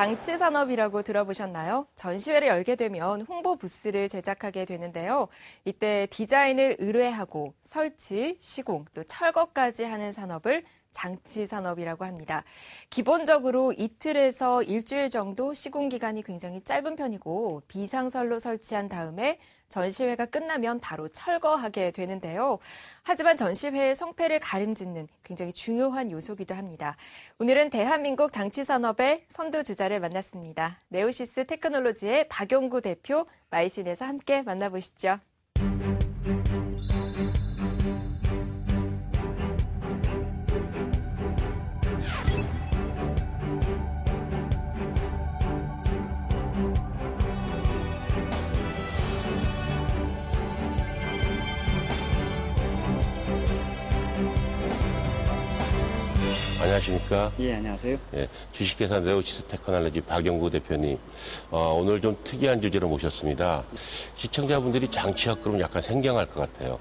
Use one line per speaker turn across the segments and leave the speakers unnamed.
장치 산업이라고 들어보셨나요? 전시회를 열게 되면 홍보 부스를 제작하게 되는데요. 이때 디자인을 의뢰하고 설치, 시공, 또 철거까지 하는 산업을 장치 산업이라고 합니다. 기본적으로 이틀에서 일주일 정도 시공 기간이 굉장히 짧은 편이고 비상설로 설치한 다음에 전시회가 끝나면 바로 철거하게 되는데요. 하지만 전시회의 성패를 가림짓는 굉장히 중요한 요소기도 합니다. 오늘은 대한민국 장치 산업의 선두주자를 만났습니다. 네오시스 테크놀로지의 박용구 대표 마이신에서 함께 만나보시죠.
안녕하십니까?
예, 안녕하세요.
예, 주식회사 네오시스 테크놀로지 박용구 대표님. 오늘 좀 특이한 주제로 모셨습니다. 시청자분들이 장치업 그러면 약간 생경할 것 같아요.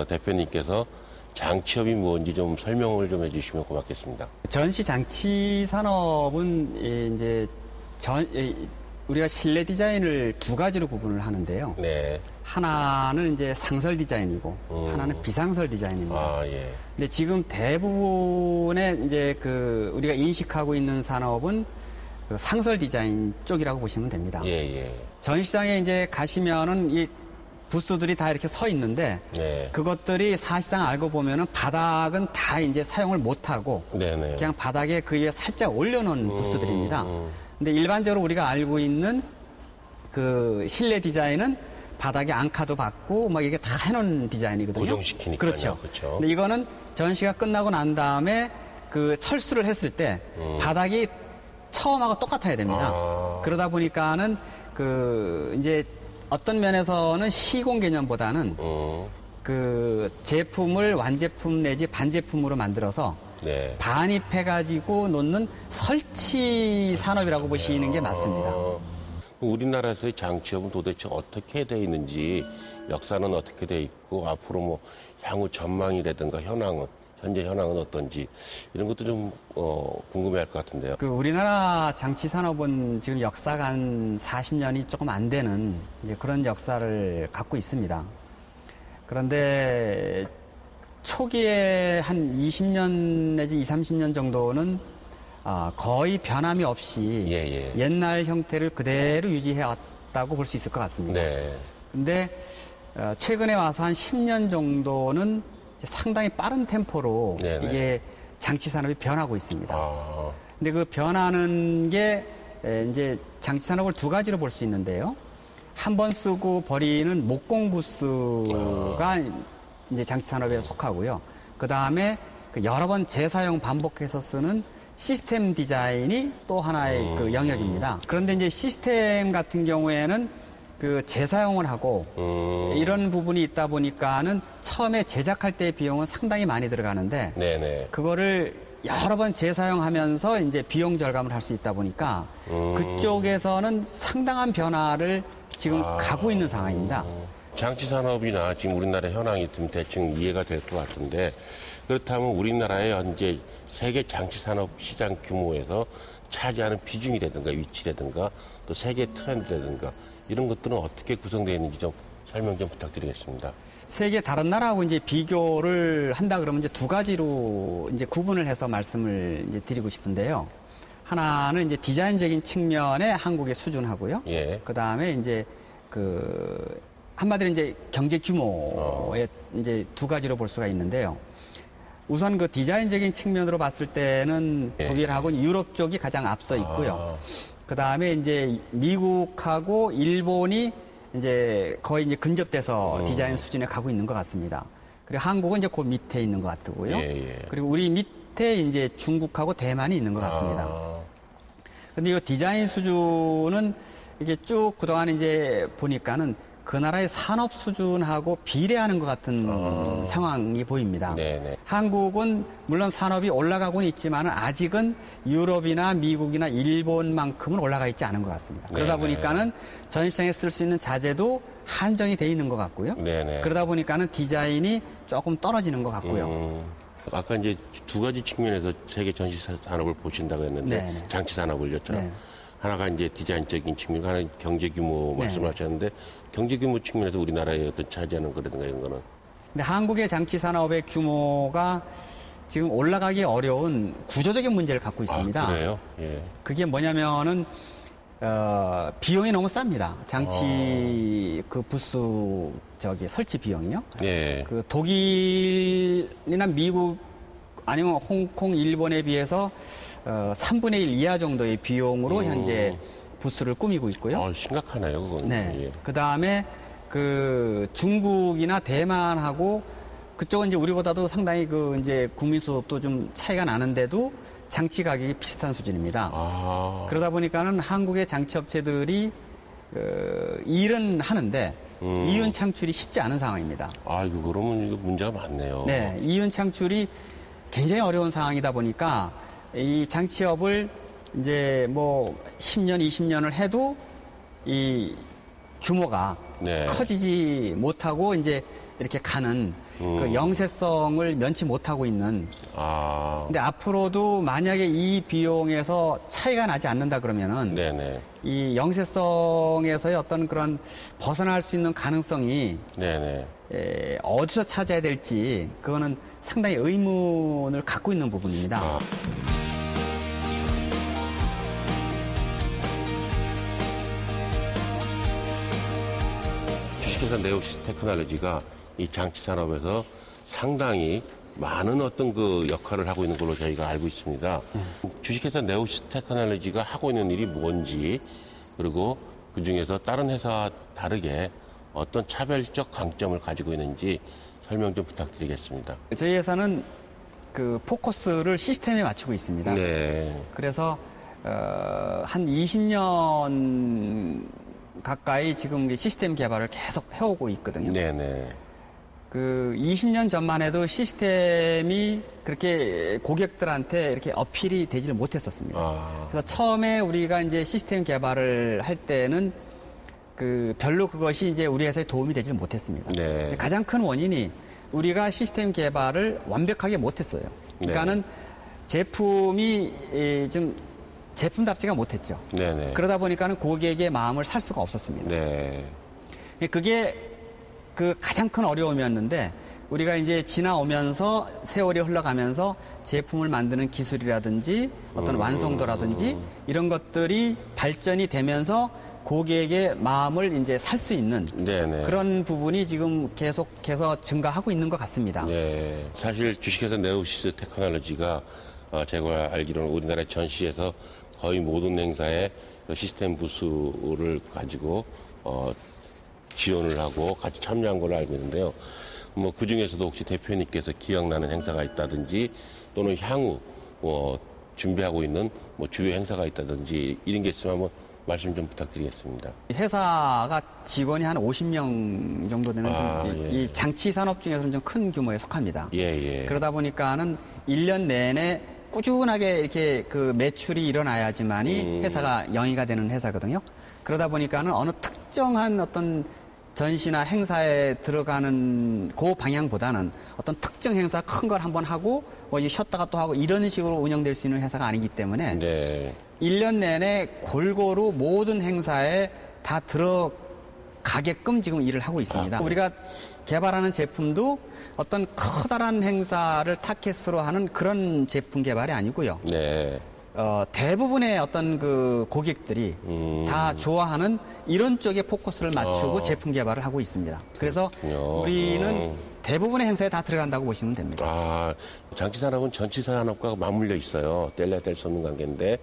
대표님께서 장치업이 뭔지 좀 설명을 좀 해주시면 고맙겠습니다.
전시 장치 산업은 이제 우리가 실내 디자인을 두 가지로 구분을 하는데요.
네.
하나는 이제 상설 디자인이고 하나는 비상설 디자인입니다.
아, 예.
근데 지금 대부분의 이제 우리가 인식하고 있는 산업은 그 상설 디자인 쪽이라고 보시면 됩니다.
예, 예.
전시장에 이제 가시면은 이 부스들이 다 이렇게 서 있는데
네.
그것들이 사실상 알고 보면은 바닥은 다 이제 사용을 못 하고
네네.
그냥 바닥에 그 위에 살짝 올려놓은 부스들입니다. 근데 일반적으로 우리가 알고 있는 그 실내 디자인은 바닥에 앙카도 받고 막 이게 다 해놓은 디자인이거든요.
고정시키니까요.
그렇죠.
그렇죠.
근데 이거는 전시가 끝나고 난 다음에 그 철수를 했을 때 바닥이 처음하고 똑같아야 됩니다.
아.
그러다 보니까는 이제 어떤 면에서는 시공 개념보다는 그 제품을 완제품 내지 반제품으로 만들어서
네.
반입해가지고 놓는 설치 산업이라고 보시는 게 맞습니다.
우리나라에서의 장치업은 도대체 어떻게 돼 있는지, 역사는 어떻게 돼 있고, 앞으로 뭐 향후 전망이라든가 현재 현황은 어떤지, 이런 것도 좀 궁금해할 것 같은데요.
우리나라 장치 산업은 지금 역사가 한 40년이 조금 안 되는 이제 그런 역사를 갖고 있습니다. 그런데 초기에 한 20년 내지 20, 30년 정도는 거의 변함이 없이
예.
옛날 형태를 그대로 유지해 왔다고 볼 수 있을 것 같습니다.
네.
근데 최근에 와서 한 10년 정도는 이제 상당히 빠른 템포로
네네.
이게 장치 산업이 변하고 있습니다.
아.
근데 그 변하는 게 이제 장치 산업을 두 가지로 볼 수 있는데요. 한 번 쓰고 버리는 목공 부스가 이제 장치 산업에 속하고요. 그 다음에 여러 번 재사용 반복해서 쓰는 시스템 디자인이 또 하나의 그 영역입니다. 그런데 이제 시스템 같은 경우에는 그 재사용을 하고 이런 부분이 있다 보니까는 처음에 제작할 때 비용은 상당히 많이 들어가는데
네네.
그거를 여러 번 재사용하면서 이제 비용 절감을 할 수 있다 보니까 그쪽에서는 상당한 변화를 지금 가고 있는 상황입니다.
장치 산업이나 지금 우리나라 현황이 좀 대충 이해가 될 것 같은데, 그렇다면 우리나라의 현재 세계 장치 산업 시장 규모에서 차지하는 비중이라든가 위치라든가 또 세계 트렌드라든가 이런 것들은 어떻게 구성되어 있는지 좀 설명 좀 부탁드리겠습니다.
세계 다른 나라하고 이제 비교를 한다 그러면 이제 두 가지로 이제 구분을 해서 말씀을 이제 드리고 싶은데요. 하나는 이제 디자인적인 측면에 한국의 수준하고요.
예.
그 다음에 이제 한마디로 이제 경제 규모의 이제 두 가지로 볼 수가 있는데요. 우선 그 디자인적인 측면으로 봤을 때는
예.
독일하고 유럽 쪽이 가장 앞서 있고요. 그 다음에 이제 미국하고 일본이 이제 거의 이제 근접돼서 디자인 수준에 가고 있는 것 같습니다. 그리고 한국은 이제 그 밑에 있는 것 같고요.
예.
그리고 우리 밑에 이제 중국하고 대만이 있는 것 같습니다. 근데 이 디자인 수준은 이게 쭉 그동안 이제 보니까는 그 나라의 산업 수준하고 비례하는 것 같은 상황이 보입니다.
네네.
한국은 물론 산업이 올라가고는 있지만 아직은 유럽이나 미국이나 일본만큼은 올라가 있지 않은 것 같습니다. 그러다
네네.
보니까는 전시장에 쓸 수 있는 자재도 한정이 돼 있는 것 같고요.
네네.
그러다 보니까는 디자인이 조금 떨어지는 것 같고요.
아까 이제 두 가지 측면에서 세계 전시 산업을 보신다고 했는데
네네.
장치 산업을요.
네.
하나가 이제 디자인적인 측면, 하나는 경제 규모
네.
말씀하셨는데 경제 규모 측면에서 우리나라의 어떤 차지하는 거라든가 이런 거는
근데 한국의 장치 산업의 규모가 지금 올라가기 어려운 구조적인 문제를 갖고 있습니다.
그래요? 예.
그게 뭐냐면은 비용이 너무 쌉니다. 장치 그 부스 설치 비용이요.
예.
그 독일이나 미국 아니면 홍콩, 일본에 비해서 3분의 1 이하 정도의 비용으로 현재 부스를 꾸미고 있고요.
심각하네요, 그건.
네.
예.
그 다음에 그 중국이나 대만하고 그쪽은 이제 우리보다도 상당히 그 이제 국민소득도 좀 차이가 나는데도 장치 가격이 비슷한 수준입니다. 그러다 보니까는 한국의 장치 업체들이 일은 하는데 이윤 창출이 쉽지 않은 상황입니다.
이거 그러면 이거 문제가 많네요.
네, 이윤 창출이 굉장히 어려운 상황이다 보니까 이 장치업을 이제 뭐 10년, 20년을 해도 이 규모가
네.
커지지 못하고 이제 이렇게 가는 그 영세성을 면치 못하고 있는. 근데 앞으로도 만약에 이 비용에서 차이가 나지 않는다 그러면은
네네.
이 영세성에서의 어떤 그런 벗어날 수 있는 가능성이
네네.
어디서 찾아야 될지 그거는 상당히 의문을 갖고 있는 부분입니다.
주식회사 네오시스 테크놀로지가 이 장치 산업에서 상당히 많은 어떤 그 역할을 하고 있는 걸로 저희가 알고 있습니다. 주식회사 네오시스 테크놀로지가 하고 있는 일이 뭔지, 그리고 그 중에서 다른 회사와 다르게 어떤 차별적 강점을 가지고 있는지 설명 좀 부탁드리겠습니다.
저희 회사는 그 포커스를 시스템에 맞추고 있습니다.
네.
그래서 한 20년 가까이 지금 시스템 개발을 계속 해오고 있거든요.
네네.
그 20년 전만 해도 시스템이 그렇게 고객들한테 이렇게 어필이 되지를 못했었습니다. 그래서 처음에 우리가 이제 시스템 개발을 할 때는 그 별로 그것이 이제 우리 회사에 도움이 되지를 못했습니다.
네.
가장 큰 원인이 우리가 시스템 개발을 완벽하게 못했어요. 그러니까는 제품이 좀 제품답지가 못했죠.
네네.
그러다 보니까는 고객의 마음을 살 수가 없었습니다.
네.
그게 그 가장 큰 어려움이었는데 우리가 이제 지나오면서 세월이 흘러가면서 제품을 만드는 기술이라든지 어떤 완성도라든지 이런 것들이 발전이 되면서 고객의 마음을 이제 살 수 있는
네네.
그런 부분이 지금 계속해서 증가하고 있는 것 같습니다.
네. 사실 주식회사 네오시스 테크놀로지가 제가 알기로는 우리나라 전시에서 거의 모든 행사에 그 시스템 부스를 가지고 지원을 하고 같이 참여한 걸로 알고 있는데요. 뭐 그 중에서도 혹시 대표님께서 기억나는 행사가 있다든지 또는 향후 준비하고 있는 뭐 주요 행사가 있다든지 이런 게 있으면 한번 말씀 좀 부탁드리겠습니다.
회사가 직원이 한 50명 정도 되는 이
예.
장치 산업 중에서는 좀 큰 규모에 속합니다.
예.
그러다 보니까는 1년 내내 꾸준하게 이렇게 그 매출이 일어나야지만이 회사가 영위가 되는 회사거든요. 그러다 보니까는 어느 특정한 어떤 전시나 행사에 들어가는 그 방향보다는 어떤 특정 행사 큰 걸 한번 하고 뭐 이제 쉬었다가 또 하고 이런 식으로 운영될 수 있는 회사가 아니기 때문에
네.
1년 내내 골고루 모든 행사에 다 들어가게끔 지금 일을 하고 있습니다. 우리가 개발하는 제품도 어떤 커다란 행사를 타켓으로 하는 그런 제품 개발이 아니고요.
네.
대부분의 어떤 그 고객들이 다 좋아하는 이런 쪽에 포커스를 맞추고 제품 개발을 하고 있습니다. 그래서
그렇군요.
우리는 대부분의 행사에 다 들어간다고 보시면 됩니다.
장치 산업은 전치 산업과 맞물려 있어요. 뗄래야 뗄 수 없는 관계인데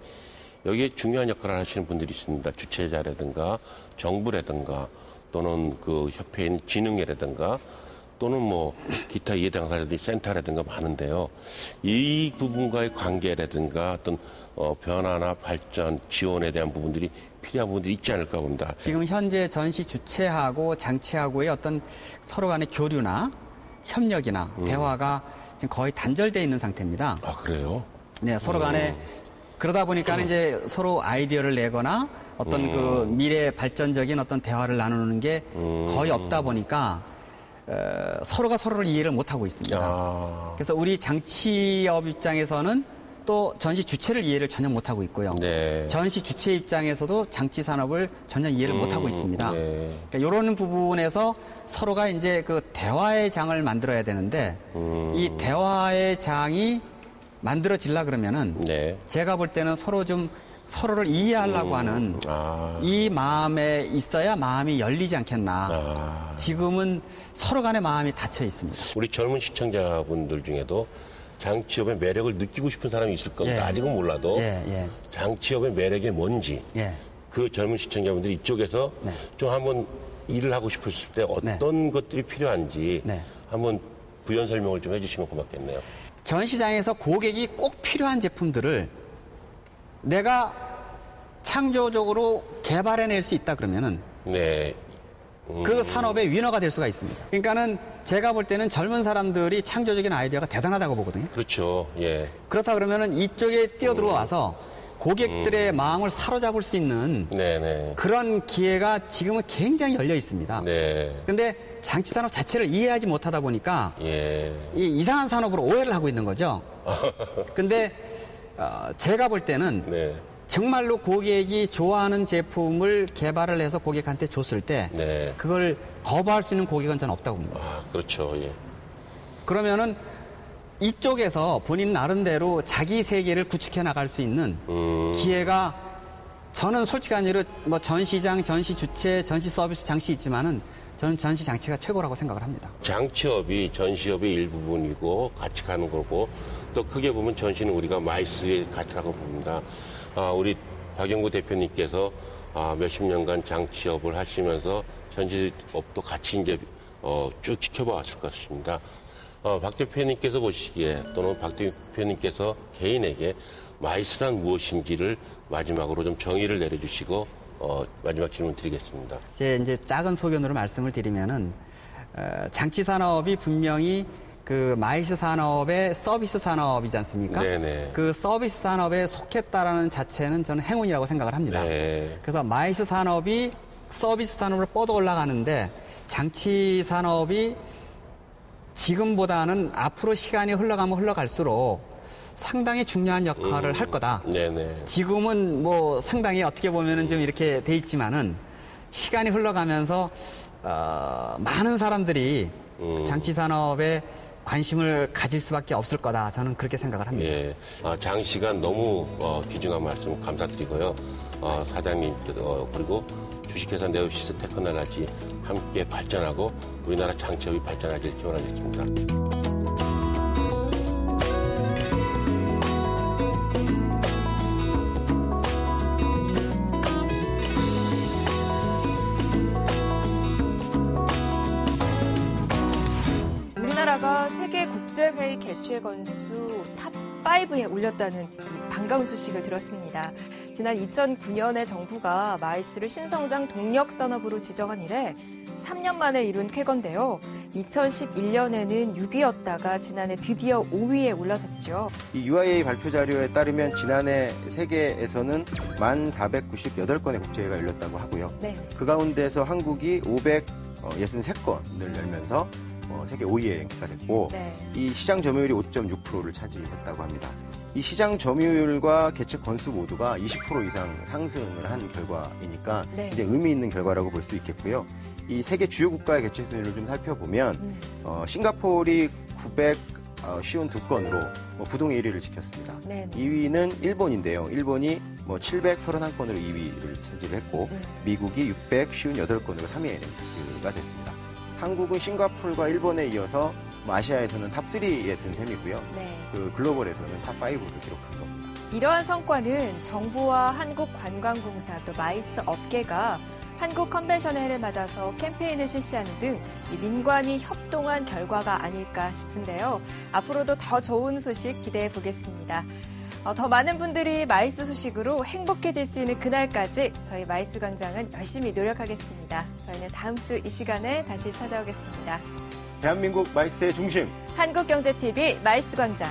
여기에 중요한 역할을 하시는 분들이 있습니다. 주최자라든가 정부라든가 또는 그 협회에 있는 진흥회라든가 또는 뭐 기타 이해 당사자들이 센터라든가 많은데요. 이 부분과의 관계라든가 어떤 변화나 발전, 지원에 대한 부분들이 필요한 부분들이 있지 않을까 봅니다.
지금 현재 전시 주최하고 장치하고의 어떤 서로 간의 교류나 협력이나 대화가 지금 거의 단절되어 있는 상태입니다.
그래요?
네, 서로 간에 그러다 보니까 이제 서로 아이디어를 내거나 어떤 그 미래 발전적인 어떤 대화를 나누는 게 거의 없다 보니까 서로가 서로를 이해를 못하고 있습니다. 그래서 우리 장치업 입장에서는 또 전시 주체를 이해를 전혀 못하고 있고요.
네.
전시 주체 입장에서도 장치 산업을 전혀 이해를 못하고 있습니다.
네.
그러니까 이런 부분에서 서로가 이제 그 대화의 장을 만들어야 되는데 이 대화의 장이 만들어지려 그러면은
네.
제가 볼 때는 서로를 이해하려고 하는 이 마음에 있어야 마음이 열리지 않겠나. 지금은 서로 간의 마음이 닫혀 있습니다.
우리 젊은 시청자분들 중에도 장치업의 매력을 느끼고 싶은 사람이 있을 겁니다.
예.
아직은 몰라도 장치업의 매력이 뭔지 그 젊은 시청자분들이 이쪽에서
네.
좀 한번 일을 하고 싶으실 때 어떤 것들이 필요한지 한번 부연 설명을 좀 해주시면 고맙겠네요.
전시장에서 고객이 꼭 필요한 제품들을 내가 창조적으로 개발해낼 수 있다 그러면은
네.
그 산업의 위너가 될 수가 있습니다. 그러니까는 제가 볼 때는 젊은 사람들이 창조적인 아이디어가 대단하다고 보거든요.
그렇죠. 예.
그렇다 그러면은 이쪽에 뛰어들어와서 고객들의 마음을 사로잡을 수 있는
네네.
그런 기회가 지금은 굉장히 열려 있습니다.
네.
근데 장치 산업 자체를 이해하지 못하다 보니까
예.
이 이상한 산업으로 오해를 하고 있는 거죠. 근데 제가 볼 때는
네.
정말로 고객이 좋아하는 제품을 개발을 해서 고객한테 줬을 때
네.
그걸 거부할 수 있는 고객은 저는 없다고 봅니다.
그렇죠. 예.
그러면은 이쪽에서 본인 나름대로 자기 세계를 구축해 나갈 수 있는 기회가 저는 솔직한 얘기로 뭐 전시장, 전시 주체, 전시 서비스 장치 있지만은 저는 전시 장치가 최고라고 생각을 합니다.
장치업이 전시업의 일부분이고 같이 가는 거고 또 크게 보면 전시는 우리가 마이스의 같다고 봅니다. 우리 박영구 대표님께서 몇십 년간 장치업을 하시면서 전시업도 같이 이제 쭉 지켜봐 왔을 것입니다. 박 대표님께서 보시기에 또는 박 대표님께서 개인에게 마이스란 무엇인지를 마지막으로 좀 정의를 내려주시고 마지막 질문 드리겠습니다.
제 이제 작은 소견으로 말씀을 드리면은 장치 산업이 분명히 그 마이스 산업의 서비스 산업이지 않습니까?
네네.
그 서비스 산업에 속했다라는 자체는 저는 행운이라고 생각을 합니다.
네.
그래서 마이스 산업이 서비스 산업으로 뻗어 올라가는데 장치 산업이 지금보다는 앞으로 시간이 흘러가면 흘러갈수록 상당히 중요한 역할을 할 거다.
네네.
지금은 뭐 상당히 어떻게 보면은 좀 이렇게 돼 있지만은 시간이 흘러가면서 많은 사람들이 장치 산업에 관심을 가질 수밖에 없을 거다. 저는 그렇게 생각을 합니다.
예. 장시간 너무 귀중한 말씀 감사드리고요. 사장님 그리고 주식회사 네오시스 테크놀로지 함께 발전하고 우리나라 장치업이 발전하길 기원하겠습니다.
우리나라가 세계 국제회의 개최 건수 탑5에 올렸다는 반가운 소식을 들었습니다. 지난 2009년에 정부가 마이스를 신성장 동력 산업으로 지정한 이래 3년 만에 이룬 쾌거인데요. 2011년에는 6위였다가 지난해 드디어 5위에 올라섰죠.
이 UIA 발표 자료에 따르면 지난해 세계에서는 1,498건의 국제회의가 열렸다고 하고요.
네.
그 가운데서 한국이 563건을 열면서 세계 5위에 랭크가 됐고 이 시장 점유율이 5.6%를 차지했다고 합니다. 이 시장 점유율과 개최 건수 모두가 20% 이상 상승을 한 결과이니까 이제 의미 있는 결과라고 볼 수 있겠고요. 이 세계 주요 국가의 개최 순위를 좀 살펴보면 싱가포르이 952건으로 부동 1위를 지켰습니다. 2위는 일본인데요. 일본이 731건으로 2위를 차지를 했고 미국이 658건으로 3위에 랭크가 됐습니다. 한국은 싱가포르와 일본에 이어서 아시아에서는 탑3에 든 셈이고요. 그 글로벌에서는 탑5를 기록한 겁니다.
이러한 성과는 정부와 한국관광공사 또 마이스 업계가 한국 컨벤션의 해를 맞아서 캠페인을 실시하는 등 이 민관이 협동한 결과가 아닐까 싶은데요. 앞으로도 더 좋은 소식 기대해 보겠습니다. 더 많은 분들이 마이스 소식으로 행복해질 수 있는 그날까지 저희 마이스 광장은 열심히 노력하겠습니다. 저희는 다음 주 이 시간에 다시 찾아오겠습니다.
대한민국 마이스의 중심
한국경제TV 마이스 광장.